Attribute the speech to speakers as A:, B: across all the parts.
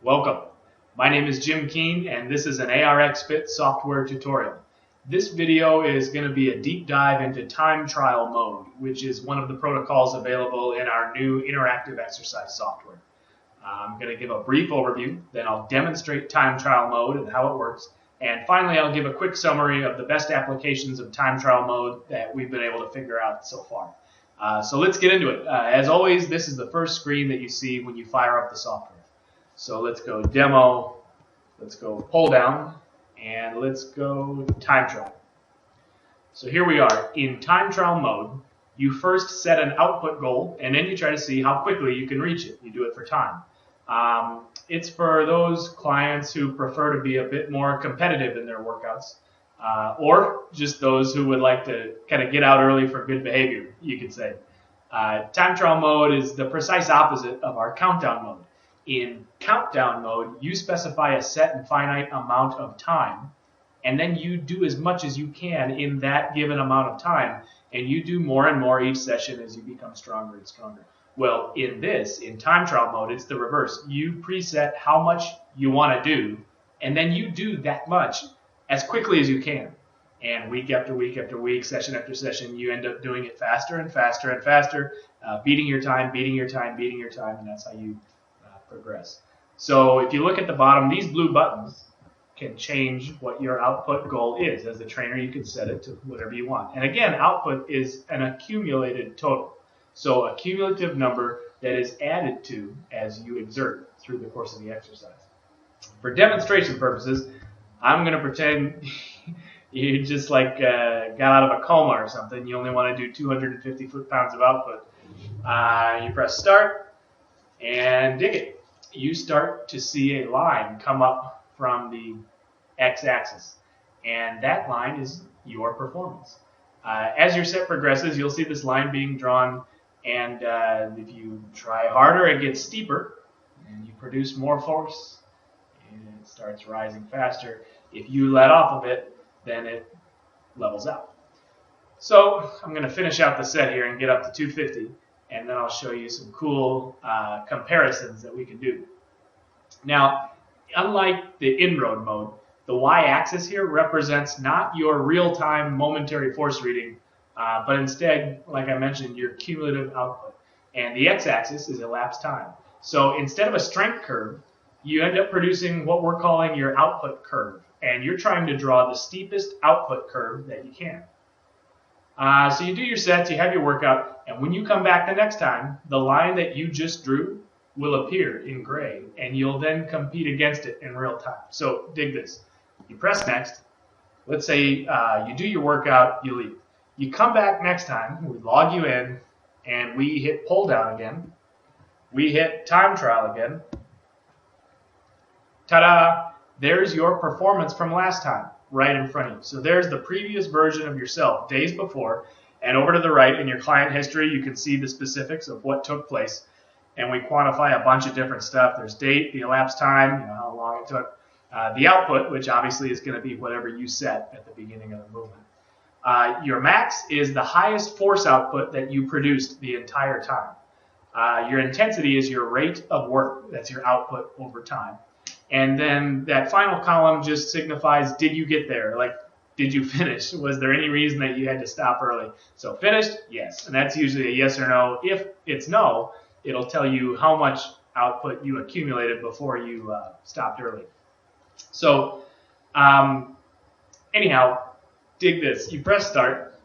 A: Welcome. My name is Jim Keene and this is an ARX Fit software tutorial. This video is going to be a deep dive into time trial mode, which is one of the protocols available in our new interactive exercise software. I'm going to give a brief overview, then I'll demonstrate time trial mode and how it works, and finally I'll give a quick summary of the best applications of time trial mode that we've been able to figure out so far. So let's get into it. As always, this is the first screen that you see when you fire up the software. So let's go demo, let's go pull down, and let's go time trial. So here we are. In time trial mode, you first set an output goal, and then you try to see how quickly you can reach it. You do it for time. It's for those clients who prefer to be a bit more competitive in their workouts, or just those who would like to kind of get out early for good behavior, you could say. Time trial mode is the precise opposite of our countdown mode. In countdown mode, you specify a set and finite amount of time, and then you do as much as you can in that given amount of time, and you do more and more each session as you become stronger and stronger. Well, in time trial mode, it's the reverse. You preset how much you want to do, and then you do that much as quickly as you can. And week after week after week, session after session, you end up doing it faster and faster and faster, beating your time, and that's how you progress. So if you look at the bottom, these blue buttons can change what your output goal is. As a trainer, you can set it to whatever you want. And again, output is an accumulated total. So a cumulative number that is added to as you exert through the course of the exercise. For demonstration purposes, I'm going to pretend you just got out of a coma or something. You only want to do 250 foot-pounds of output. You press start and dig it. You start to see a line come up from the x-axis, and that line is your performance. As your set progresses, you'll see this line being drawn, and if you try harder, it gets steeper, and you produce more force, and it starts rising faster. If you let off of it, then it levels out. So I'm going to finish out the set here and get up to 250. And then I'll show you some cool comparisons that we can do. Now, unlike the inroad mode, the y-axis here represents not your real-time momentary force reading, but instead, like I mentioned, your cumulative output. And the x-axis is elapsed time. So instead of a strength curve, you end up producing what we're calling your output curve. And you're trying to draw the steepest output curve that you can. So you do your sets, you have your workout, and when you come back the next time, the line that you just drew will appear in gray, and you'll then compete against it in real time. So dig this. You press next. Let's say you do your workout, you leave. You come back next time, we log you in, and we hit pull down again. We hit time trial again. Ta-da! There's your performance from last time, right in front of you. So there's the previous version of yourself, days before, and over to the right in your client history, you can see the specifics of what took place, and we quantify a bunch of different stuff. There's date, the elapsed time, how long it took, the output, which obviously is going to be whatever you set at the beginning of the movement. Your max is the highest force output that you produced the entire time. Your intensity is your rate of work. That's your output over time. And then that final column just signifies, did you get there? Like, did you finish? Was there any reason that you had to stop early? So finished? Yes. And that's usually a yes or no. If it's no, it'll tell you how much output you accumulated before you stopped early. So anyhow, dig this. You press start,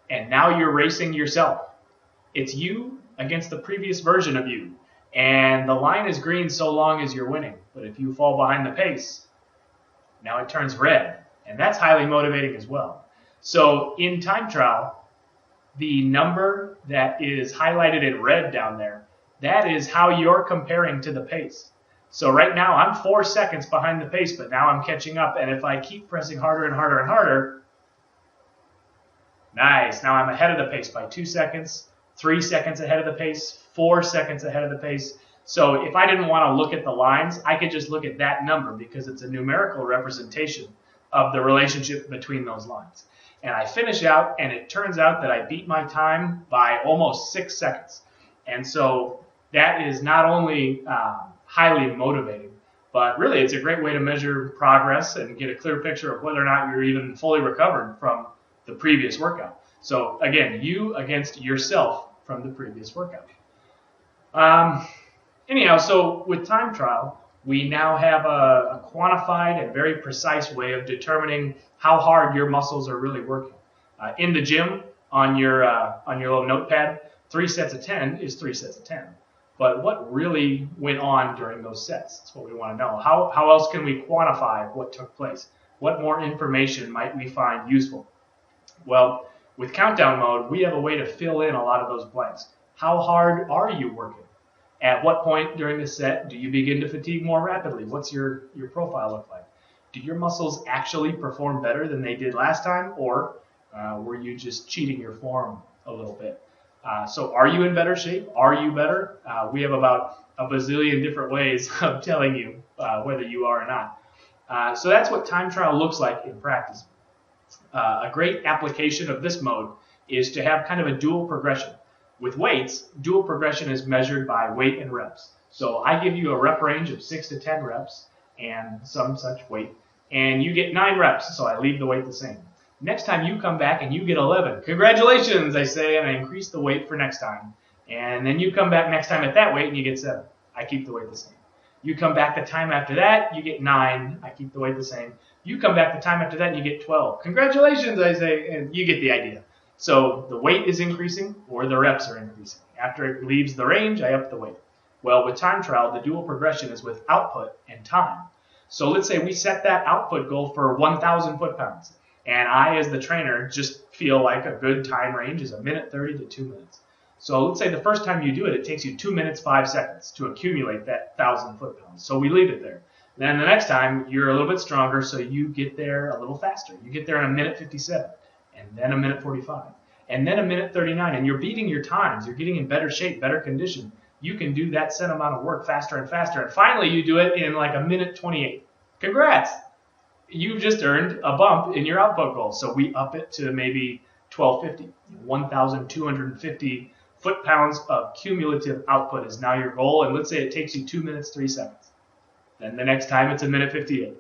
A: and now you're racing yourself. It's you against the previous version of you. And the line is green so long as you're winning. But if you fall behind the pace, now it turns red. And that's highly motivating as well. So in time trial, the number that is highlighted in red down there, that is how you're comparing to the pace. So right now I'm 4 seconds behind the pace, but now I'm catching up. And if I keep pressing harder and harder and harder, nice. Now I'm ahead of the pace by 2 seconds, 3 seconds ahead of the pace, 4 seconds ahead of the pace. So if I didn't want to look at the lines, I could just look at that number because it's a numerical representation of the relationship between those lines. And I finish out, and it turns out that I beat my time by almost 6 seconds. And so that is not only highly motivating, but really it's a great way to measure progress and get a clear picture of whether or not you're even fully recovered from the previous workout. So again, you against yourself from the previous workout. Anyhow, so with time trial, we now have a quantified and very precise way of determining how hard your muscles are really working. In the gym, on your little notepad, 3 sets of 10 is 3 sets of 10. But what really went on during those sets? That's what we want to know. How else can we quantify what took place? What more information might we find useful? Well, with countdown mode, we have a way to fill in a lot of those blanks. How hard are you working? At what point during the set do you begin to fatigue more rapidly? What's your profile look like? Do your muscles actually perform better than they did last time, or were you just cheating your form a little bit? So are you in better shape? Are you better? We have about a bazillion different ways of telling you whether you are or not. So that's what time trial looks like in practice. A great application of this mode is to have kind of a dual progression. With weights, dual progression is measured by weight and reps. So I give you a rep range of 6 to 10 reps and some such weight, and you get 9 reps, so I leave the weight the same. Next time you come back and you get 11. Congratulations, I say, and I increase the weight for next time. And then you come back next time at that weight and you get 7. I keep the weight the same. You come back the time after that, you get 9. I keep the weight the same. You come back the time after that and you get 12. Congratulations, I say, and you get the idea. So the weight is increasing or the reps are increasing. After it leaves the range, I up the weight. Well, with time trial, the dual progression is with output and time. So let's say we set that output goal for 1,000 foot-pounds. And I, as the trainer, just feel like a good time range is 1:30 to 2 minutes. So let's say the first time you do it, it takes you 2 minutes, 5 seconds to accumulate that 1,000 foot-pounds. So we leave it there. Then the next time, you're a little bit stronger, so you get there a little faster. You get there in 1:57, and then 1:45, and then 1:39, and you're beating your times. You're getting in better shape, better condition. You can do that set amount of work faster and faster, and finally you do it in like 1:28. Congrats! You just earned a bump in your output goal. So we up it to maybe 1,250. 1,250 foot-pounds of cumulative output is now your goal, and let's say it takes you 2 minutes, 3 seconds. Then the next time it's 1:58,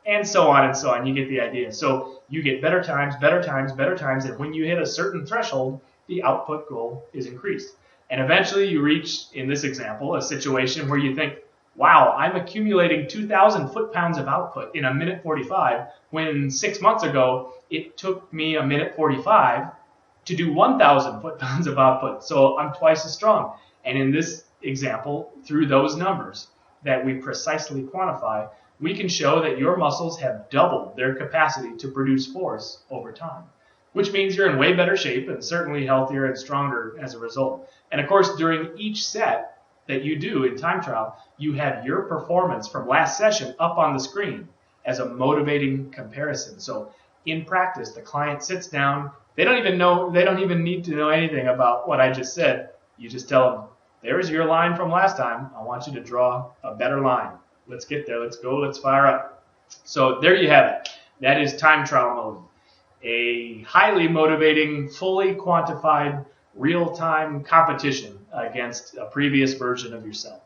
A: and so on and so on. You get the idea. So you get better times, better times, better times, and when you hit a certain threshold, the output goal is increased. And eventually you reach, in this example, a situation where you think, wow, I'm accumulating 2,000 foot-pounds of output in 1:45, when 6 months ago it took me 1:45 to do 1,000 foot-pounds of output. So I'm twice as strong. And in this example, through those numbers that we precisely quantify, we can show that your muscles have doubled their capacity to produce force over time, which means you're in way better shape and certainly healthier and stronger as a result. And of course, during each set that you do in time trial, you have your performance from last session up on the screen as a motivating comparison. So in practice, the client sits down. They don't even need to know anything about what I just said. You just tell them, there's your line from last time. I want you to draw a better line. Let's get there. Let's go. Let's fire up. So there you have it. That is time trial mode. A highly motivating, fully quantified, real-time competition against a previous version of yourself.